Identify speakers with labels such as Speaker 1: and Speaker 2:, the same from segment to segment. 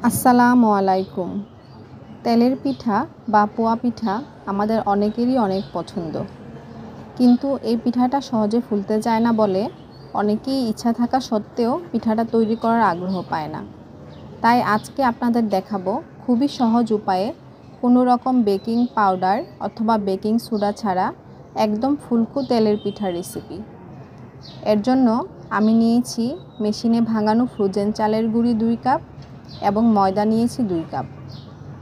Speaker 1: আসসালামু আলাইকুম। তেলের পিঠা বা পোয়া পিঠা আমাদের অনেকেরই অনেক পছন্দ, কিন্তু এই পিঠাটা সহজে ফুলতে চায় না বলে অনেকেই ইচ্ছা থাকা সত্ত্বেও পিঠাটা তৈরি করার আগ্রহ পায় না। তাই আজকে আপনাদের দেখাবো খুবই সহজ উপায়ে কোনো রকম বেকিং পাউডার অথবা বেকিং সোডা ছাড়া একদম ফুলকো তেলের পিঠার রেসিপি। এর জন্য আমি নিয়েছি মেশিনে ভাঙানো ফ্রোজেন চালের গুঁড়ি 2 কাপ এবং ময়দা নিয়েছি 2 কাপ।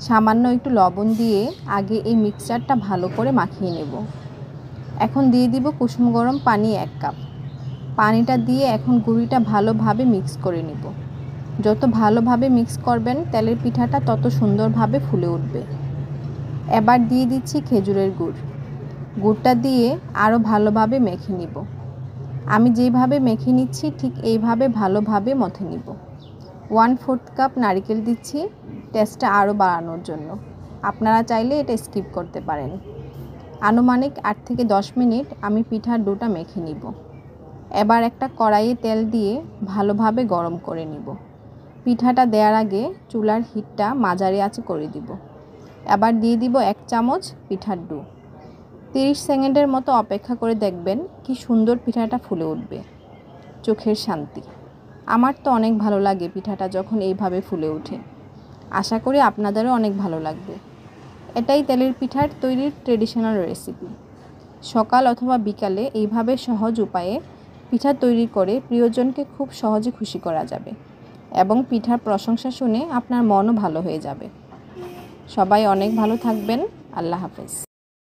Speaker 1: সামান্য একটু লবণ দিয়ে আগে এই মিক্সচারটা ভালো করে মাখিয়ে নেব। এখন দিয়ে দিব কুসুম গরম পানি 1 কাপ। পানিটা দিয়ে এখন গুঁড়িটা ভালোভাবে মিক্স করে নেব। যত ভালোভাবে মিক্স করবেন তেলের পিঠাটা তত সুন্দরভাবে ফুলে উঠবে। এবার দিয়ে দিচ্ছি খেজুরের গুড়। গুড়টা দিয়ে আরও ভালোভাবে মেখে নিব। আমি যেভাবে মেখে নিচ্ছি ঠিক এইভাবে ভালোভাবে মথে নিব। 1/4 কাপ নারকেল দিচ্ছি টেস্টটা আরও বাড়ানোর জন্য। আপনারা চাইলে এটা স্কিপ করতে পারেন। আনুমানিক 8 থেকে 10 মিনিট আমি পিঠার ডোটা মেখে নিব। এবার একটা কড়াইয়ে তেল দিয়ে ভালোভাবে গরম করে নিব। পিঠাটা দেওয়ার আগে চুলার হিটটা মাঝারি আঁচে করে দিব। এবার দিয়ে দিব 1 চামচ পিঠার ডো। 30 সেকেন্ডের মতো অপেক্ষা করে দেখবেন কি সুন্দর পিঠাটা ফুলে উঠবে। চোখের শান্তি। আমার তো অনেক ভালো লাগে পিঠাটা যখন এইভাবে ফুলে ওঠে। আশা করি আপনাদেরও অনেক ভালো লাগবে। এটাই তেলের পিঠার তৈরির ট্রেডিশনাল রেসিপি। সকাল অথবা বিকালে এইভাবে সহজ উপায়ে পিঠা তৈরি করে প্রিয়জনকে খুব সহজে খুশি করা যাবে এবং পিঠার প্রশংসা শুনে আপনার মনও ভালো হয়ে যাবে। সবাই অনেক ভালো থাকবেন। আল্লাহ হাফেজ।